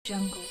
Jungle.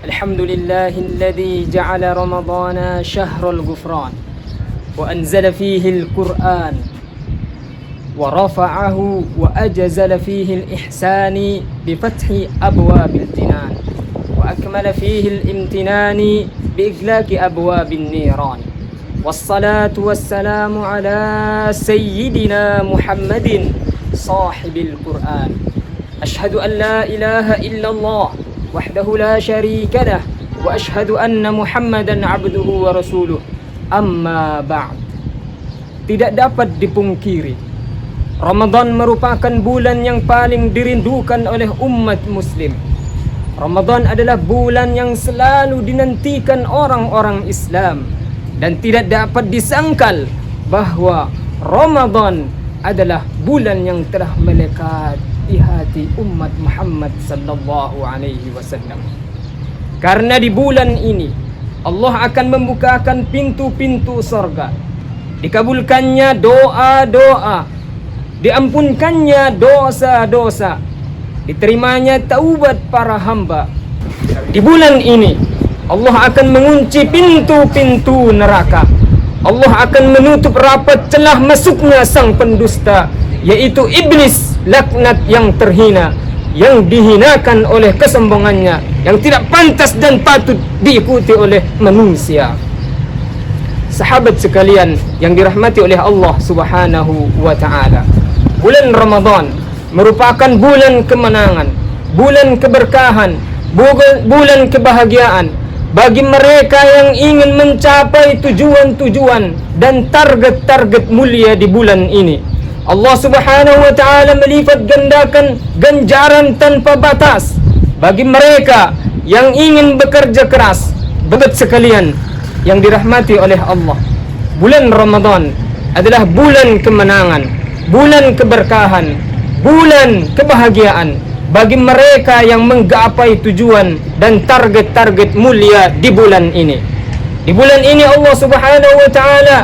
الحمد لله الذي جعل رمضان شهر الغفران وأنزل فيه القرآن ورفعه وأجزل فيه الإحسان بفتح أبواب الجنان وأكمل فيه الامتنان بإغلاق أبواب النيران والصلاة والسلام على سيدنا محمد صاحب القرآن أشهد أن لا إله إلا الله وحده لا شريك له وأشهد أن محمدا عبده ورسوله أما بعد. Tidak dapat dipungkiri, Ramadan merupakan bulan yang paling dirindukan oleh umat muslim. Ramadan adalah bulan yang selalu dinantikan orang-orang Islam, dan tidak dapat disangkal bahwa Ramadan adalah bulan yang telah melekat di hati umat Muhammad sallallahu alaihi wasallam. Karena di bulan ini Allah akan membukakan pintu-pintu surga, dikabulkannya doa-doa, diampunkannya dosa-dosa, diterimanya taubat para hamba. Di bulan ini Allah akan mengunci pintu-pintu neraka. Allah akan menutup rapat celah masuknya sang pendusta, yaitu iblis, laknat yang terhina, yang dihinakan oleh kesombongannya, yang tidak pantas dan patut diikuti oleh manusia. Sahabat sekalian yang dirahmati oleh Allah Subhanahu wa taala, bulan Ramadan merupakan bulan kemenangan, bulan keberkahan, bulan kebahagiaan bagi mereka yang ingin mencapai tujuan-tujuan dan target-target mulia di bulan ini. Allah Subhanahu wa taala melipat gandakan ganjaran tanpa batas bagi mereka yang ingin bekerja keras. Sahabat sekalian yang dirahmati oleh Allah, bulan Ramadan adalah bulan kemenangan, bulan keberkahan, bulan kebahagiaan bagi mereka yang menggapai tujuan dan target-target mulia di bulan ini. Di bulan ini Allah Subhanahu wa taala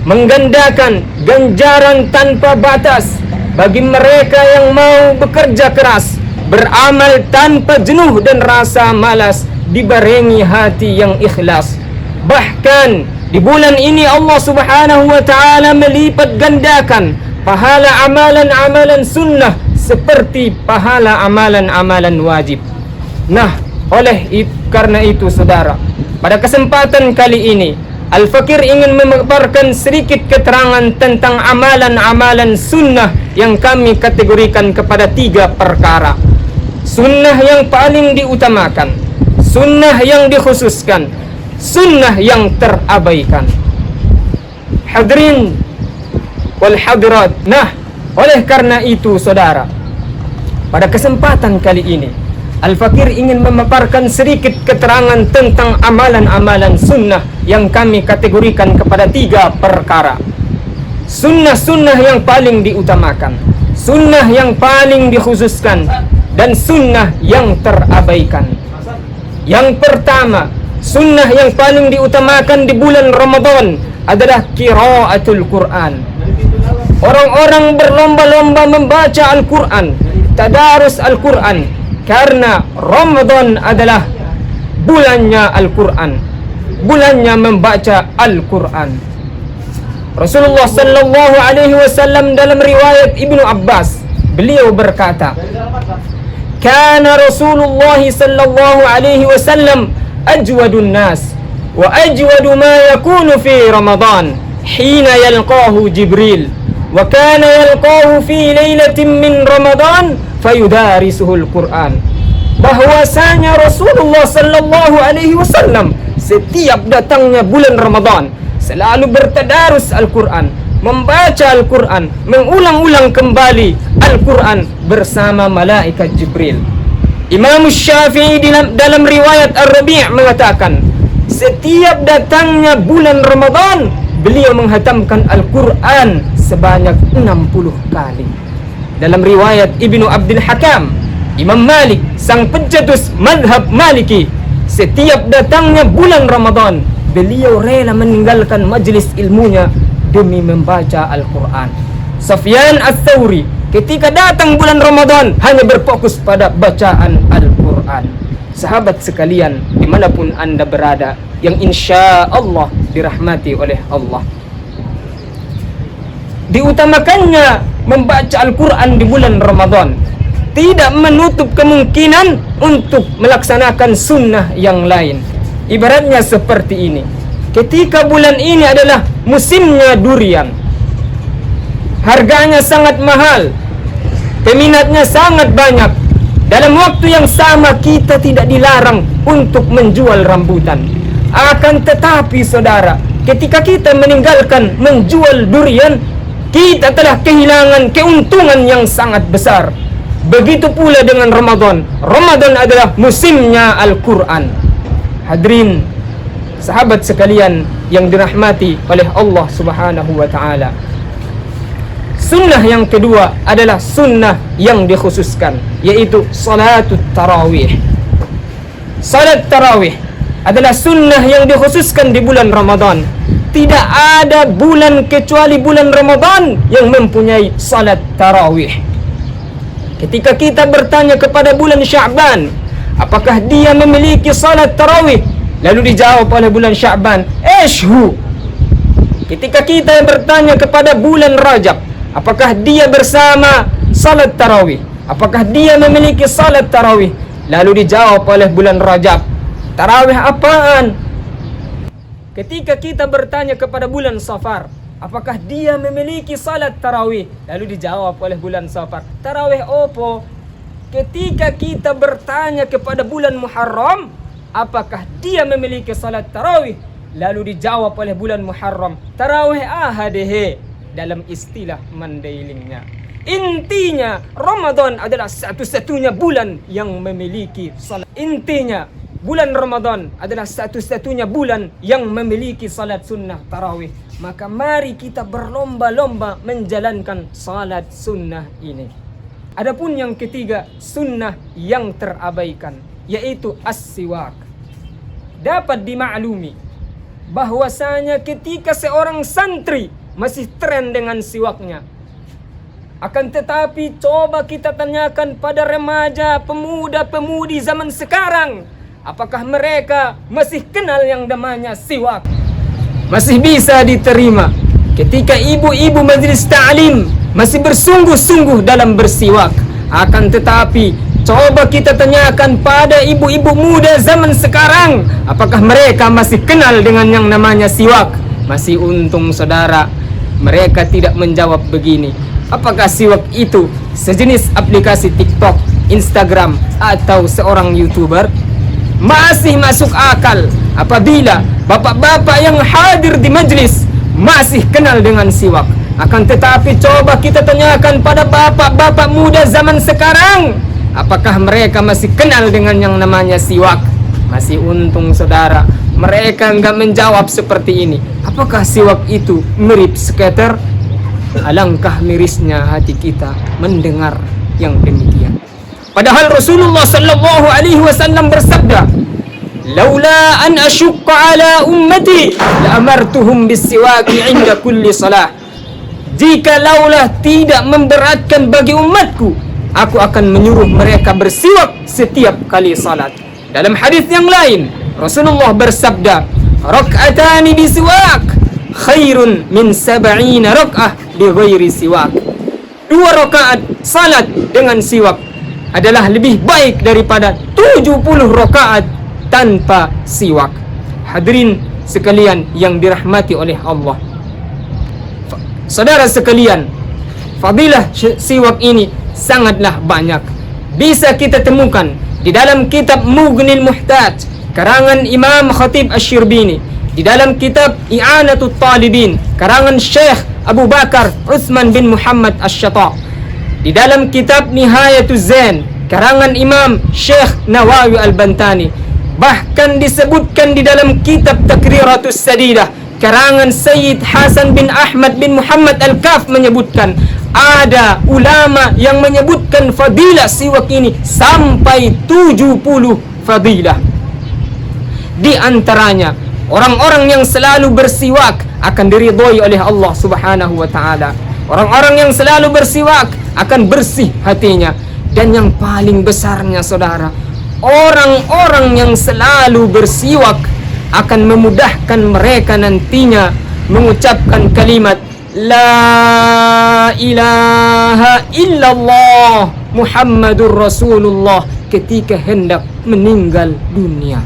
menggandakan ganjaran tanpa batas bagi mereka yang mau bekerja keras, beramal tanpa jenuh dan rasa malas, dibarengi hati yang ikhlas. Bahkan di bulan ini Allah Subhanahu wa taala melipat gandakan pahala amalan-amalan sunnah seperti pahala amalan-amalan wajib. Nah, karena itu saudara, pada kesempatan kali ini Al-Fakir ingin memaparkan sedikit keterangan tentang amalan-amalan sunnah yang kami kategorikan kepada 3 perkara. Sunnah yang paling diutamakan, sunnah yang dikhususkan, sunnah yang terabaikan. Hadirin wal hadirat. Nah, oleh karena itu saudara, pada kesempatan kali ini Al-Fakir ingin memaparkan sedikit keterangan tentang amalan-amalan sunnah yang kami kategorikan kepada 3 perkara. Sunnah-sunnah yang paling diutamakan, sunnah yang paling dikhususkan, dan sunnah yang terabaikan. Yang pertama, sunnah yang paling diutamakan di bulan Ramadan adalah qiraatul Quran. Orang-orang berlomba-lomba membaca Al-Quran, tadarus Al-Quran, karena Ramadan adalah bulannya Al-Quran, bulannya membaca Al-Quran. Rasulullah sallallahu alaihi wasallam dalam riwayat Ibnu Abbas, beliau berkata, "Kana Rasulullah sallallahu alaihi wasallam ajwadun nas wa ajwadu ma yakunu fi Ramadan hina yalqahu Jibril wa kana yalqahu fi lailatin min Ramadan fayudarisuhul Quran." Bahwasanya Rasulullah sallallahu alaihi wasallam setiap datangnya bulan Ramadan selalu bertadarus Al-Quran, membaca Al-Quran, mengulang-ulang kembali Al-Quran bersama malaikat Jibril. Imam Syafi'i dalam riwayat Ar-Rabi' mengatakan, setiap datangnya bulan Ramadan beliau menghatamkan Al-Quran sebanyak 60 kali. Dalam riwayat Ibnu Abdul Hakam, Imam Malik, sang pencetus mazhab Maliki, setiap datangnya bulan Ramadan beliau rela meninggalkan majlis ilmunya demi membaca Al-Quran. Sufyan Ats-Tsauri ketika datang bulan Ramadan hanya berfokus pada bacaan Al-Quran. Sahabat sekalian, dimanapun anda berada, yang insya Allah dirahmati oleh Allah, diutamakannya membaca Al-Quran di bulan Ramadan tidak menutup kemungkinan untuk melaksanakan sunnah yang lain. Ibaratnya seperti ini, ketika bulan ini adalah musimnya durian, harganya sangat mahal, peminatnya sangat banyak. Dalam waktu yang sama kita tidak dilarang untuk menjual rambutan. Akan tetapi saudara, ketika kita meninggalkan menjual durian, kita telah kehilangan keuntungan yang sangat besar. Begitu pula dengan Ramadan. Ramadan adalah musimnya Al-Quran. Hadirin sahabat sekalian yang dirahmati oleh Allah Subhanahu wa taala. Sunnah yang kedua adalah sunnah yang dikhususkan, yaitu salatut tarawih. Salat tarawih adalah sunnah yang dikhususkan di bulan Ramadan. Tidak ada bulan kecuali bulan Ramadan yang mempunyai salat tarawih. Ketika kita bertanya kepada bulan Sya'ban, apakah dia memiliki salat tarawih? Lalu dijawab oleh bulan Sya'ban, "Ishhu." Ketika kita bertanya kepada bulan Rajab, apakah dia bersama salat tarawih? Apakah dia memiliki salat tarawih? Lalu dijawab oleh bulan Rajab, "Tarawih apaan?" Ketika kita bertanya kepada bulan Safar, apakah dia memiliki salat tarawih? Lalu dijawab oleh bulan Safar, "Tarawih opo?" Ketika kita bertanya kepada bulan Muharram, apakah dia memiliki salat tarawih? Lalu dijawab oleh bulan Muharram, "Tarawih ahadehe," dalam istilah Mandailingnya. Intinya Ramadan adalah satu-satunya bulan yang memiliki salat. Intinya bulan Ramadan adalah satu-satunya bulan yang memiliki salat sunnah tarawih. Maka mari kita berlomba-lomba menjalankan salat sunnah ini. Adapun yang ketiga, sunnah yang terabaikan, yaitu as-siwak. Dapat dimaklumi bahwasanya ketika seorang santri masih tren dengan siwaknya, akan tetapi coba kita tanyakan pada remaja, pemuda-pemudi zaman sekarang, apakah mereka masih kenal yang namanya siwak? Masih bisa diterima ketika ibu-ibu majlis ta'lim masih bersungguh-sungguh dalam bersiwak. Akan tetapi coba kita tanyakan pada ibu-ibu muda zaman sekarang, apakah mereka masih kenal dengan yang namanya siwak? Masih untung saudara, mereka tidak menjawab begini. Apakah siwak itu sejenis aplikasi TikTok, Instagram, atau seorang YouTuber? Masih masuk akal apabila bapak-bapak yang hadir di majlis masih kenal dengan siwak. Akan tetapi coba kita tanyakan pada bapak-bapak muda zaman sekarang, apakah mereka masih kenal dengan yang namanya siwak? Masih untung saudara, mereka enggak menjawab seperti ini. Apakah siwak itu mirip skater? Alangkah mirisnya hati kita mendengar yang demikian. Padahal Rasulullah sallallahu alaihi wasallam bersabda, "Laula an asyqa ala ummati la amartuhum bis-siwaki 'inda kulli salah." Jika laulah tidak memberatkan bagi umatku, aku akan menyuruh mereka bersiwak setiap kali salat. Dalam hadis yang lain, Rasulullah bersabda, "Rak'atani bisiwak khairun min 70 rak'ah bi ghairi siwak. 2 rakaat salat dengan siwak adalah lebih baik daripada 70 rakaat tanpa siwak. Hadirin sekalian yang dirahmati oleh Allah, saudara sekalian, fadilah siwak ini sangatlah banyak. Bisa kita temukan di dalam kitab Mughnil Muhtaj karangan Imam Khatib Asy-Syirbini, di dalam kitab I'anatut Talibin karangan Syekh Abu Bakar Utsman bin Muhammad Asy-Syata, di dalam kitab Nihayatuz Zain karangan Imam Syekh Nawawi Al-Bantani, bahkan disebutkan di dalam kitab Takriratus Sadidah karangan Sayyid Hasan bin Ahmad bin Muhammad Al-Kaf menyebutkan ada ulama yang menyebutkan fadilah siwak ini sampai 70 fadilah. Di antaranya, orang-orang yang selalu bersiwak akan diridhoi oleh Allah Subhanahu wa taala. Orang-orang yang selalu bersiwak akan bersih hatinya. Dan yang paling besarnya saudara, orang-orang yang selalu bersiwak akan memudahkan mereka nantinya mengucapkan kalimat La ilaha illallah Muhammadur Rasulullah ketika hendak meninggal dunia.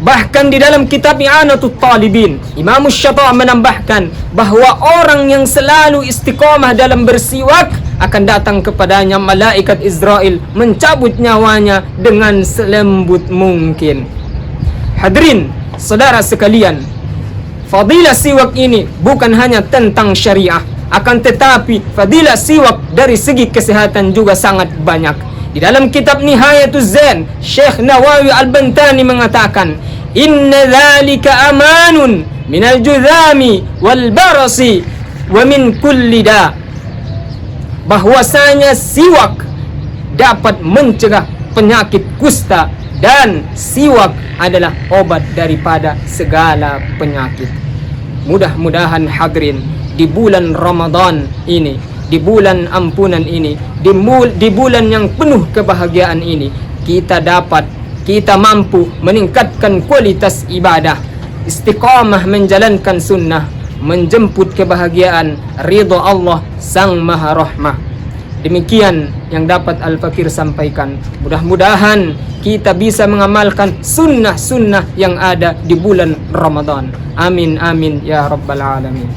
Bahkan di dalam kitab I'anatut Talibin, Imam Asy-Syata' menambahkan bahwa orang yang selalu istiqamah dalam bersiwak akan datang kepadanya malaikat Israel mencabut nyawanya dengan selembut mungkin. Hadirin saudara sekalian, fadilah siwak ini bukan hanya tentang syariah, akan tetapi fadilah siwak dari segi kesehatan juga sangat banyak. Di dalam kitab Nihayatuz Zain, Syekh Nawawi Al-Bantani mengatakan, "Inna dzalika amanun minal judhami wal barasi wa min kulli da." Bahwasanya siwak dapat mencegah penyakit kusta dan siwak adalah obat daripada segala penyakit. Mudah-mudahan hadirin di bulan Ramadan ini, di bulan ampunan ini, di bulan yang penuh kebahagiaan ini, kita mampu meningkatkan kualitas ibadah, istiqamah menjalankan sunnah, menjemput kebahagiaan ridha Allah Sang Maha Rahmah. Demikian yang dapat Al-Fakir sampaikan. Mudah-mudahan kita bisa mengamalkan sunnah-sunnah yang ada di bulan Ramadan. Amin amin ya rabbal alamin.